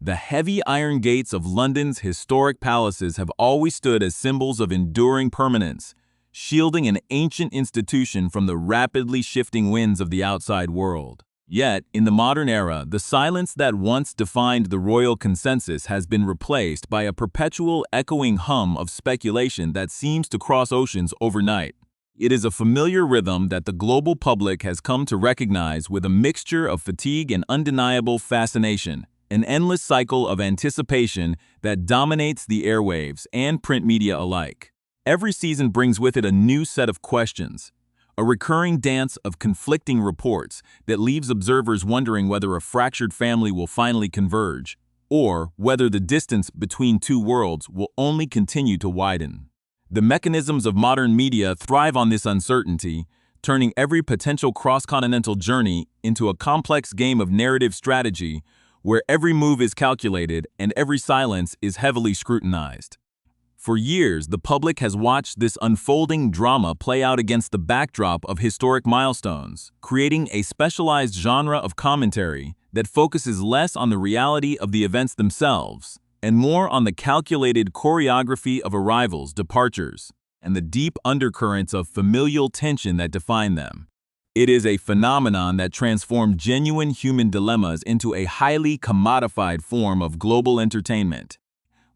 The heavy iron gates of London's historic palaces have always stood as symbols of enduring permanence, shielding an ancient institution from the rapidly shifting winds of the outside world. Yet, in the modern era, the silence that once defined the royal consensus has been replaced by a perpetual echoing hum of speculation that seems to cross oceans overnight. It is a familiar rhythm that the global public has come to recognize with a mixture of fatigue and undeniable fascination, an endless cycle of anticipation that dominates the airwaves and print media alike. Every season brings with it a new set of questions, a recurring dance of conflicting reports that leaves observers wondering whether a fractured family will finally converge, or whether the distance between two worlds will only continue to widen. The mechanisms of modern media thrive on this uncertainty, turning every potential cross-continental journey into a complex game of narrative strategy where every move is calculated and every silence is heavily scrutinized. For years, the public has watched this unfolding drama play out against the backdrop of historic milestones, creating a specialized genre of commentary that focuses less on the reality of the events themselves and more on the calculated choreography of arrivals, departures, and the deep undercurrents of familial tension that define them. It is a phenomenon that transformed genuine human dilemmas into a highly commodified form of global entertainment,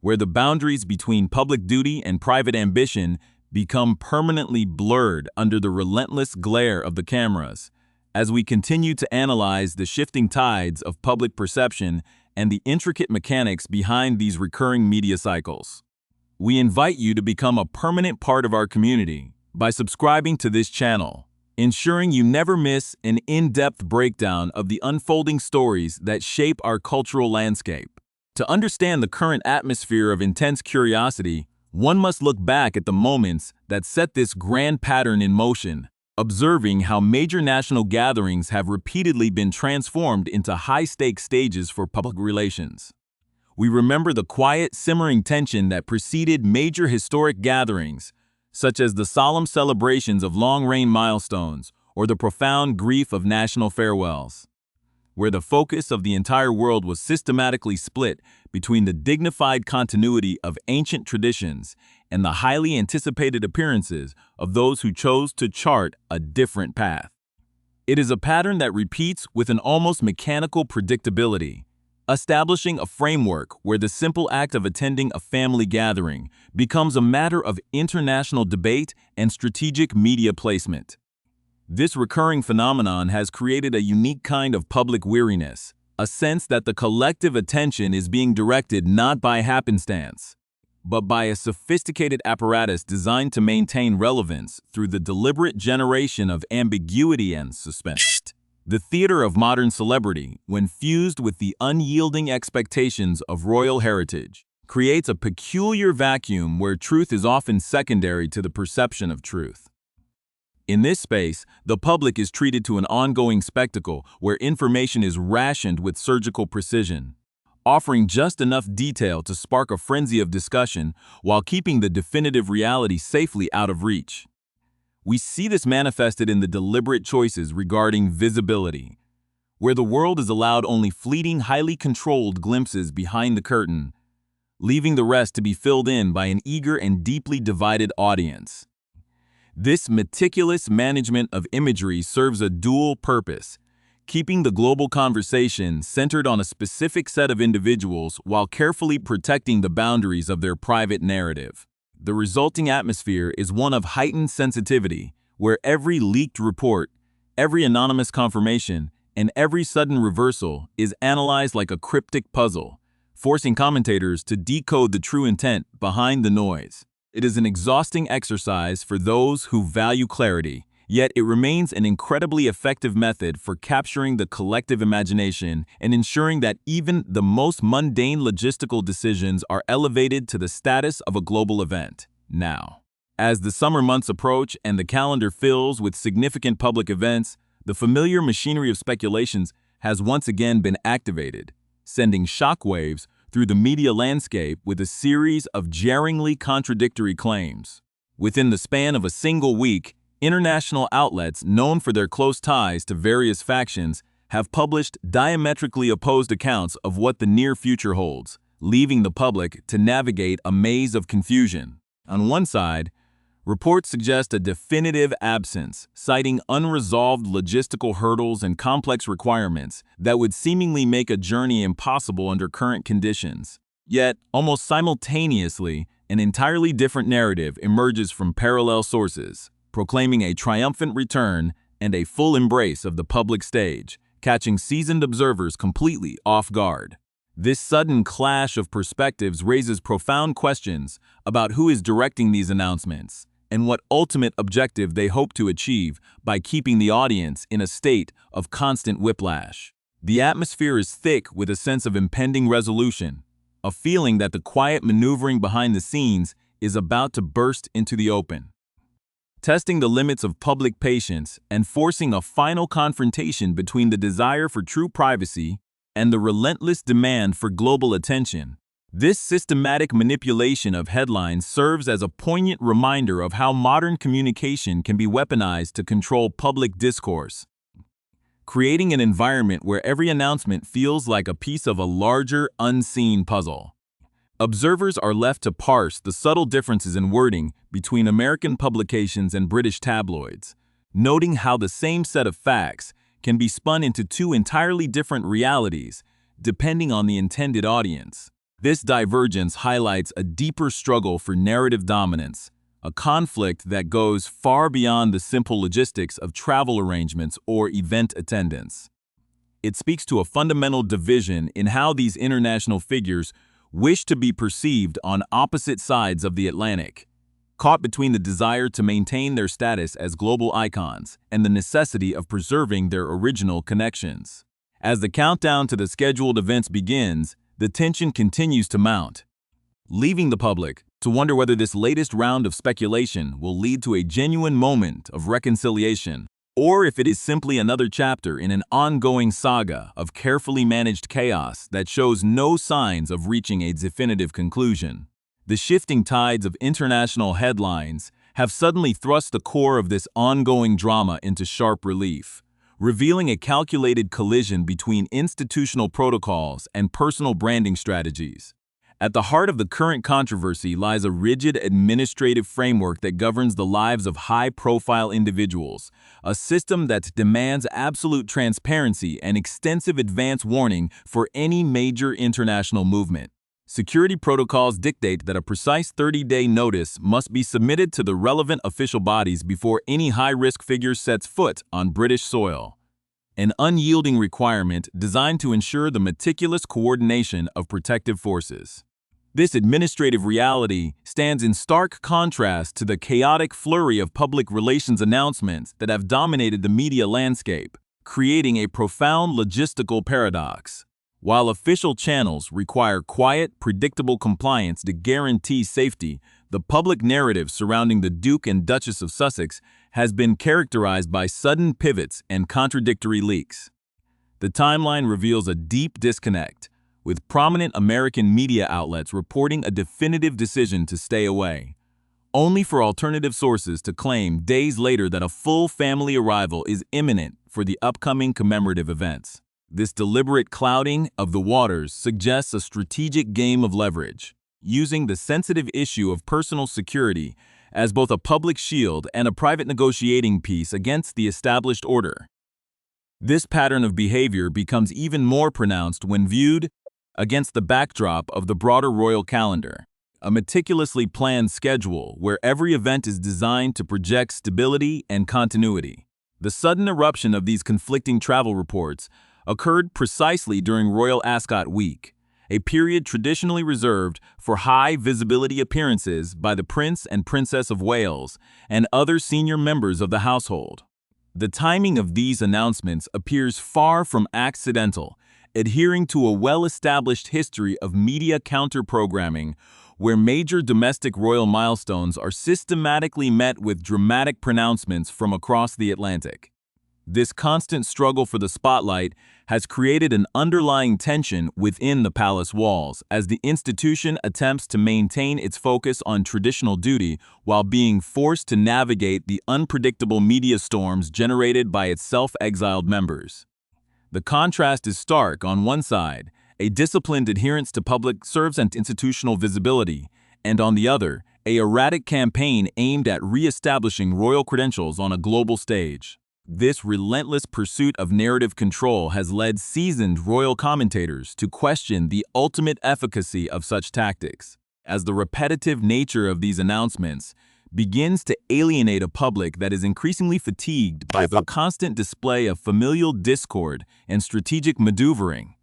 where the boundaries between public duty and private ambition become permanently blurred under the relentless glare of the cameras. As we continue to analyze the shifting tides of public perception and the intricate mechanics behind these recurring media cycles, we invite you to become a permanent part of our community by subscribing to this channel, ensuring you never miss an in-depth breakdown of the unfolding stories that shape our cultural landscape. To understand the current atmosphere of intense curiosity, one must look back at the moments that set this grand pattern in motion, observing how major national gatherings have repeatedly been transformed into high-stakes stages for public relations. We remember the quiet, simmering tension that preceded major historic gatherings, such as the solemn celebrations of long-reign milestones or the profound grief of national farewells, where the focus of the entire world was systematically split between the dignified continuity of ancient traditions and the highly anticipated appearances of those who chose to chart a different path. It is a pattern that repeats with an almost mechanical predictability, establishing a framework where the simple act of attending a family gathering becomes a matter of international debate and strategic media placement. This recurring phenomenon has created a unique kind of public weariness, a sense that the collective attention is being directed not by happenstance, but by a sophisticated apparatus designed to maintain relevance through the deliberate generation of ambiguity and suspense. The theater of modern celebrity, when fused with the unyielding expectations of royal heritage, creates a peculiar vacuum where truth is often secondary to the perception of truth. In this space, the public is treated to an ongoing spectacle where information is rationed with surgical precision, offering just enough detail to spark a frenzy of discussion while keeping the definitive reality safely out of reach. We see this manifested in the deliberate choices regarding visibility, where the world is allowed only fleeting, highly controlled glimpses behind the curtain, leaving the rest to be filled in by an eager and deeply divided audience. This meticulous management of imagery serves a dual purpose, keeping the global conversation centered on a specific set of individuals while carefully protecting the boundaries of their private narrative. The resulting atmosphere is one of heightened sensitivity, where every leaked report, every anonymous confirmation, and every sudden reversal is analyzed like a cryptic puzzle, forcing commentators to decode the true intent behind the noise. It is an exhausting exercise for those who value clarity, yet it remains an incredibly effective method for capturing the collective imagination and ensuring that even the most mundane logistical decisions are elevated to the status of a global event. Now, as the summer months approach and the calendar fills with significant public events, the familiar machinery of speculations has once again been activated, sending shockwaves through the media landscape with a series of jarringly contradictory claims. Within the span of a single week, international outlets known for their close ties to various factions have published diametrically opposed accounts of what the near future holds, leaving the public to navigate a maze of confusion. On one side, reports suggest a definitive absence, citing unresolved logistical hurdles and complex requirements that would seemingly make a journey impossible under current conditions. Yet, almost simultaneously, an entirely different narrative emerges from parallel sources, proclaiming a triumphant return and a full embrace of the public stage, catching seasoned observers completely off guard. This sudden clash of perspectives raises profound questions about who is directing these announcements and what ultimate objective they hope to achieve by keeping the audience in a state of constant whiplash. The atmosphere is thick with a sense of impending resolution, a feeling that the quiet maneuvering behind the scenes is about to burst into the open, testing the limits of public patience and forcing a final confrontation between the desire for true privacy and the relentless demand for global attention. This systematic manipulation of headlines serves as a poignant reminder of how modern communication can be weaponized to control public discourse, creating an environment where every announcement feels like a piece of a larger, unseen puzzle. Observers are left to parse the subtle differences in wording between American publications and British tabloids, noting how the same set of facts can be spun into two entirely different realities, depending on the intended audience. This divergence highlights a deeper struggle for narrative dominance, a conflict that goes far beyond the simple logistics of travel arrangements or event attendance. It speaks to a fundamental division in how these international figures wish to be perceived on opposite sides of the Atlantic, caught between the desire to maintain their status as global icons and the necessity of preserving their original connections. As the countdown to the scheduled events begins, the tension continues to mount, leaving the public to wonder whether this latest round of speculation will lead to a genuine moment of reconciliation, or if it is simply another chapter in an ongoing saga of carefully managed chaos that shows no signs of reaching a definitive conclusion. The shifting tides of international headlines have suddenly thrust the core of this ongoing drama into sharp relief, revealing a calculated collision between institutional protocols and personal branding strategies. At the heart of the current controversy lies a rigid administrative framework that governs the lives of high-profile individuals, a system that demands absolute transparency and extensive advance warning for any major international movement. Security protocols dictate that a precise 30-day notice must be submitted to the relevant official bodies before any high-risk figure sets foot on British soil, an unyielding requirement designed to ensure the meticulous coordination of protective forces. This administrative reality stands in stark contrast to the chaotic flurry of public relations announcements that have dominated the media landscape, creating a profound logistical paradox. While official channels require quiet, predictable compliance to guarantee safety, the public narrative surrounding the Duke and Duchess of Sussex has been characterized by sudden pivots and contradictory leaks. The timeline reveals a deep disconnect, with prominent American media outlets reporting a definitive decision to stay away, only for alternative sources to claim days later that a full family arrival is imminent for the upcoming commemorative events. This deliberate clouding of the waters suggests a strategic game of leverage, using the sensitive issue of personal security as both a public shield and a private negotiating piece against the established order. This pattern of behavior becomes even more pronounced when viewed against the backdrop of the broader royal calendar, a meticulously planned schedule where every event is designed to project stability and continuity. The sudden eruption of these conflicting travel reports occurred precisely during Royal Ascot Week, a period traditionally reserved for high-visibility appearances by the Prince and Princess of Wales and other senior members of the household. The timing of these announcements appears far from accidental, adhering to a well-established history of media counter-programming where major domestic royal milestones are systematically met with dramatic pronouncements from across the Atlantic. This constant struggle for the spotlight has created an underlying tension within the palace walls as the institution attempts to maintain its focus on traditional duty while being forced to navigate the unpredictable media storms generated by its self-exiled members. The contrast is stark. On one side, a disciplined adherence to public serves and institutional visibility, and on the other, an erratic campaign aimed at re-establishing royal credentials on a global stage. This relentless pursuit of narrative control has led seasoned royal commentators to question the ultimate efficacy of such tactics, as the repetitive nature of these announcements begins to alienate a public that is increasingly fatigued by the constant display of familial discord and strategic maneuvering.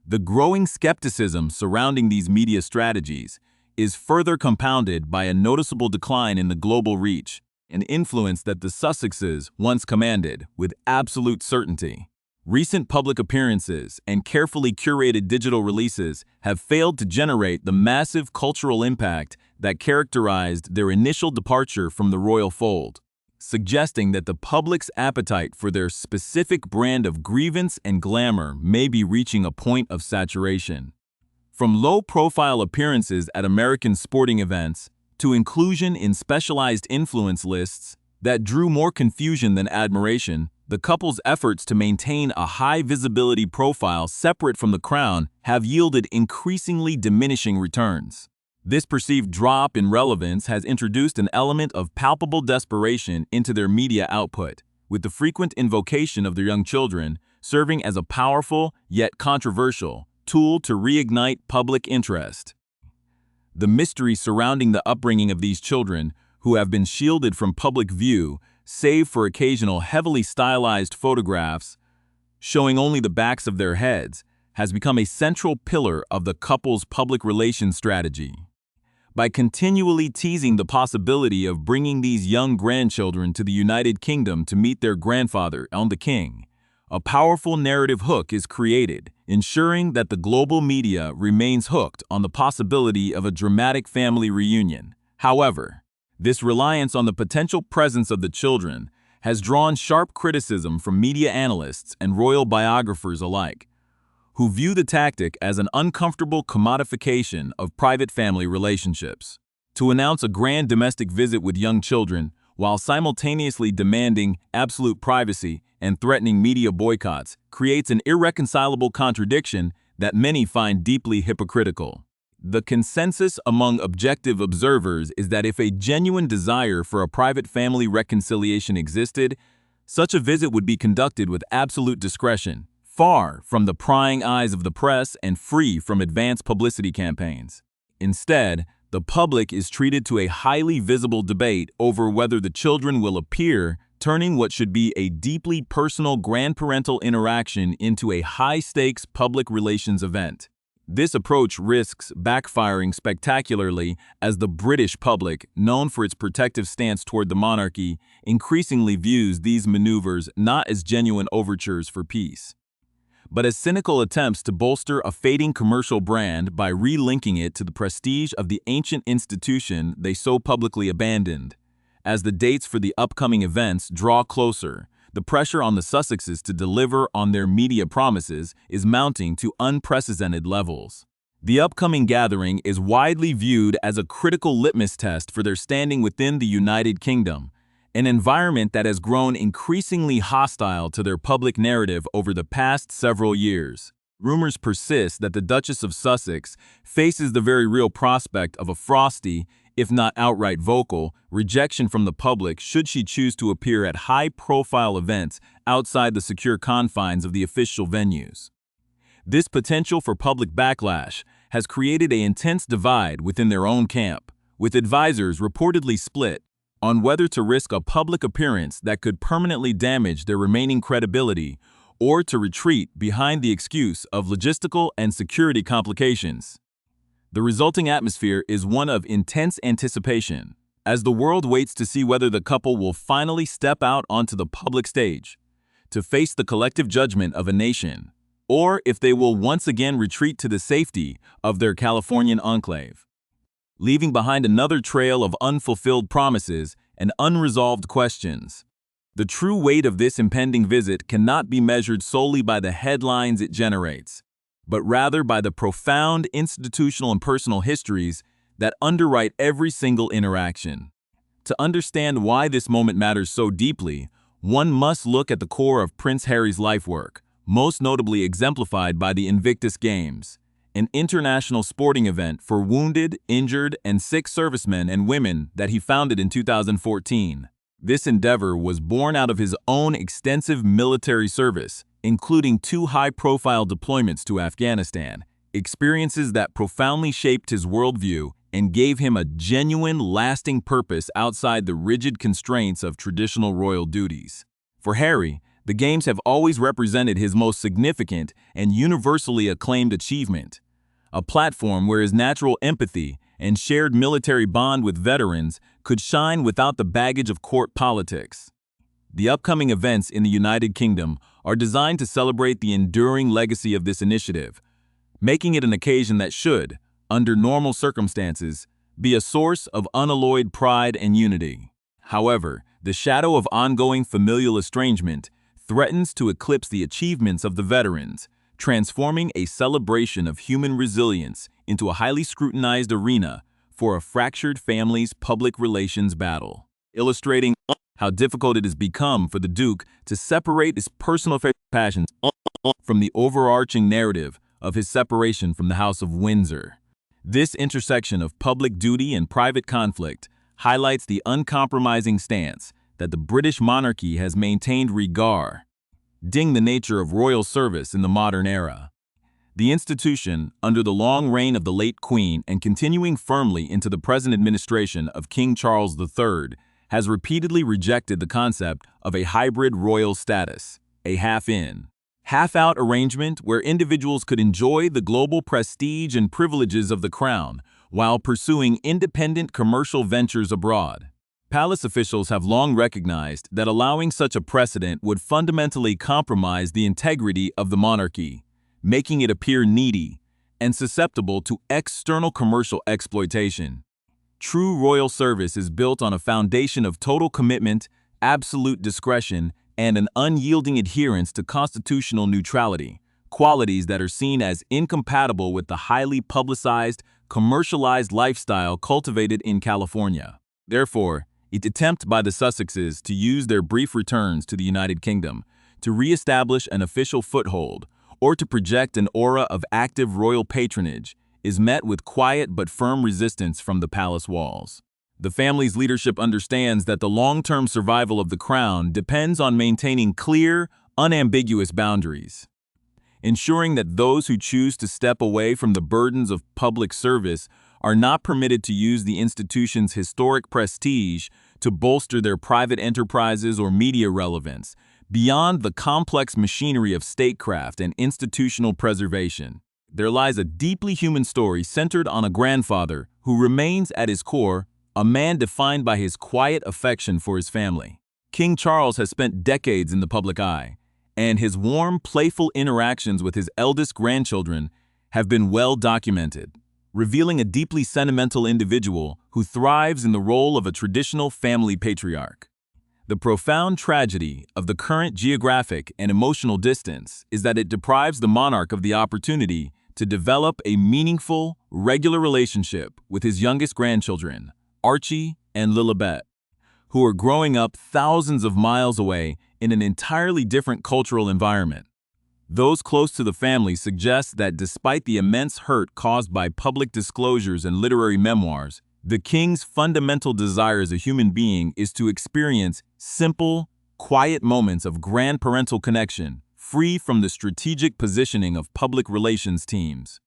The growing skepticism surrounding these media strategies is further compounded by a noticeable decline in the global reach and influence that the Sussexes once commanded with absolute certainty. Recent public appearances and carefully curated digital releases have failed to generate the massive cultural impact that characterized their initial departure from the royal fold, suggesting that the public's appetite for their specific brand of grievance and glamour may be reaching a point of saturation. From low-profile appearances at American sporting events to inclusion in specialized influence lists that drew more confusion than admiration, the couple's efforts to maintain a high-visibility profile separate from the crown have yielded increasingly diminishing returns. This perceived drop in relevance has introduced an element of palpable desperation into their media output, with the frequent invocation of their young children serving as a powerful, yet controversial, tool to reignite public interest. The mystery surrounding the upbringing of these children, who have been shielded from public view, save for occasional heavily stylized photographs showing only the backs of their heads, has become a central pillar of the couple's public relations strategy. By continually teasing the possibility of bringing these young grandchildren to the United Kingdom to meet their grandfather, the King, a powerful narrative hook is created, ensuring that the global media remains hooked on the possibility of a dramatic family reunion. However, this reliance on the potential presence of the children has drawn sharp criticism from media analysts and royal biographers alike, who view the tactic as an uncomfortable commodification of private family relationships. To announce a grand domestic visit with young children, while simultaneously demanding absolute privacy and threatening media boycotts, creates an irreconcilable contradiction that many find deeply hypocritical. The consensus among objective observers is that if a genuine desire for a private family reconciliation existed, such a visit would be conducted with absolute discretion, far from the prying eyes of the press and free from advanced publicity campaigns. Instead, the public is treated to a highly visible debate over whether the children will appear, turning what should be a deeply personal grandparental interaction into a high-stakes public relations event. This approach risks backfiring spectacularly as the British public, known for its protective stance toward the monarchy, increasingly views these maneuvers not as genuine overtures for peace, but as cynical attempts to bolster a fading commercial brand by relinking it to the prestige of the ancient institution they so publicly abandoned. As the dates for the upcoming events draw closer, the pressure on the Sussexes to deliver on their media promises is mounting to unprecedented levels. The upcoming gathering is widely viewed as a critical litmus test for their standing within the United Kingdom, an environment that has grown increasingly hostile to their public narrative over the past several years. Rumors persist that the Duchess of Sussex faces the very real prospect of a frosty, if not outright vocal, rejection from the public should she choose to appear at high-profile events outside the secure confines of the official venues. This potential for public backlash has created an intense divide within their own camp, with advisors reportedly split on whether to risk a public appearance that could permanently damage their remaining credibility or to retreat behind the excuse of logistical and security complications. The resulting atmosphere is one of intense anticipation, as the world waits to see whether the couple will finally step out onto the public stage to face the collective judgment of a nation, or if they will once again retreat to the safety of their Californian enclave, leaving behind another trail of unfulfilled promises and unresolved questions. The true weight of this impending visit cannot be measured solely by the headlines it generates, but rather by the profound institutional and personal histories that underwrite every single interaction. To understand why this moment matters so deeply, one must look at the core of Prince Harry's life work, most notably exemplified by the Invictus Games, an international sporting event for wounded, injured, and sick servicemen and women that he founded in 2014. This endeavor was born out of his own extensive military service, including 2 high-profile deployments to Afghanistan, experiences that profoundly shaped his worldview and gave him a genuine, lasting purpose outside the rigid constraints of traditional royal duties. For Harry, the Games have always represented his most significant and universally acclaimed achievement, a platform where his natural empathy and shared military bond with veterans could shine without the baggage of court politics. The upcoming events in the United Kingdom are designed to celebrate the enduring legacy of this initiative, making it an occasion that should, under normal circumstances, be a source of unalloyed pride and unity. However, the shadow of ongoing familial estrangement threatens to eclipse the achievements of the veterans, transforming a celebration of human resilience into a highly scrutinized arena for a fractured family's public relations battle, illustrating how difficult it has become for the Duke to separate his personal passions from the overarching narrative of his separation from the House of Windsor. This intersection of public duty and private conflict highlights the uncompromising stance that the British monarchy has maintained regarding the nature of royal service in the modern era. The institution, under the long reign of the late Queen and continuing firmly into the present administration of King Charles III, has repeatedly rejected the concept of a hybrid royal status, a half-in, half-out arrangement where individuals could enjoy the global prestige and privileges of the crown while pursuing independent commercial ventures abroad. Palace officials have long recognized that allowing such a precedent would fundamentally compromise the integrity of the monarchy, making it appear needy and susceptible to external commercial exploitation. True royal service is built on a foundation of total commitment, absolute discretion, and an unyielding adherence to constitutional neutrality, qualities that are seen as incompatible with the highly publicized, commercialized lifestyle cultivated in California. Therefore, each attempt by the Sussexes to use their brief returns to the United Kingdom to re-establish an official foothold or to project an aura of active royal patronage is met with quiet but firm resistance from the palace walls. The family's leadership understands that the long-term survival of the crown depends on maintaining clear, unambiguous boundaries, ensuring that those who choose to step away from the burdens of public service are not permitted to use the institution's historic prestige to bolster their private enterprises or media relevance, beyond the complex machinery of statecraft and institutional preservation. There lies a deeply human story centered on a grandfather who remains at his core a man defined by his quiet affection for his family. King Charles has spent decades in the public eye, and his warm, playful interactions with his eldest grandchildren have been well documented, revealing a deeply sentimental individual who thrives in the role of a traditional family patriarch. The profound tragedy of the current geographic and emotional distance is that it deprives the monarch of the opportunity to develop a meaningful, regular relationship with his youngest grandchildren, Archie and Lilibet, who are growing up thousands of miles away in an entirely different cultural environment. Those close to the family suggest that despite the immense hurt caused by public disclosures and literary memoirs, the king's fundamental desire as a human being is to experience simple, quiet moments of grandparental connection, free from the strategic positioning of public relations teams.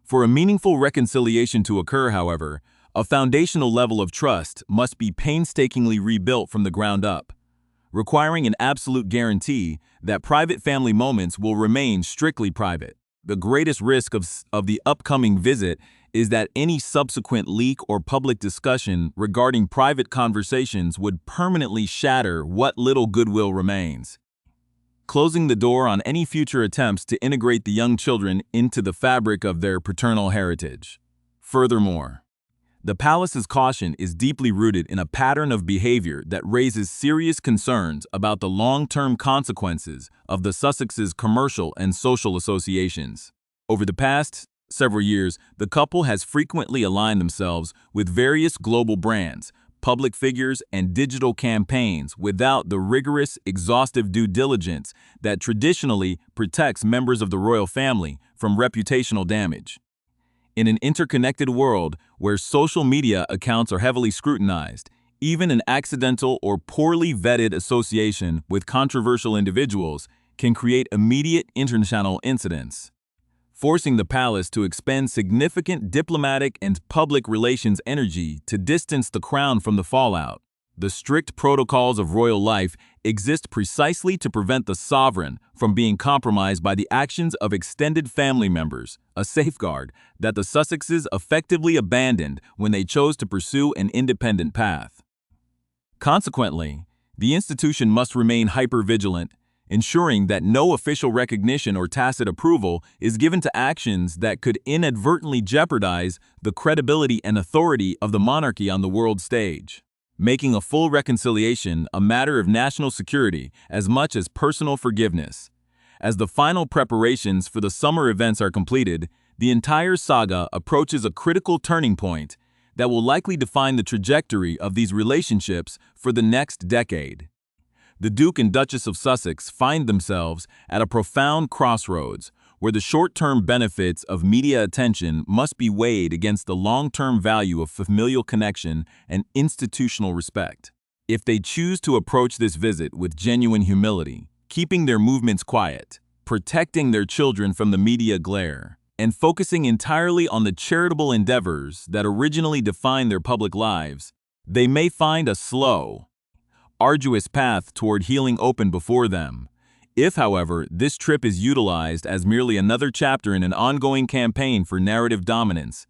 For a meaningful reconciliation to occur, however, a foundational level of trust must be painstakingly rebuilt from the ground up, requiring an absolute guarantee that private family moments will remain strictly private. The greatest risk of the upcoming visit is that any subsequent leak or public discussion regarding private conversations would permanently shatter what little goodwill remains, closing the door on any future attempts to integrate the young children into the fabric of their paternal heritage. Furthermore, the palace's caution is deeply rooted in a pattern of behavior that raises serious concerns about the long-term consequences of the Sussexes' commercial and social associations. Over the past several years, the couple has frequently aligned themselves with various global brands, public figures, and digital campaigns without the rigorous, exhaustive due diligence that traditionally protects members of the royal family from reputational damage. In an interconnected world where social media accounts are heavily scrutinized, even an accidental or poorly vetted association with controversial individuals can create immediate international incidents, forcing the palace to expend significant diplomatic and public relations energy to distance the crown from the fallout. The strict protocols of royal life exist precisely to prevent the sovereign from being compromised by the actions of extended family members, a safeguard that the Sussexes effectively abandoned when they chose to pursue an independent path. Consequently, the institution must remain hyper-vigilant, ensuring that no official recognition or tacit approval is given to actions that could inadvertently jeopardize the credibility and authority of the monarchy on the world stage, making a full reconciliation a matter of national security as much as personal forgiveness. As the final preparations for the summer events are completed, the entire saga approaches a critical turning point that will likely define the trajectory of these relationships for the next decade. The Duke and Duchess of Sussex find themselves at a profound crossroads where the short-term benefits of media attention must be weighed against the long-term value of familial connection and institutional respect. If they choose to approach this visit with genuine humility, keeping their movements quiet, protecting their children from the media glare, and focusing entirely on the charitable endeavors that originally defined their public lives, they may find a slow, arduous path toward healing open before them. If, however, this trip is utilized as merely another chapter in an ongoing campaign for narrative dominance,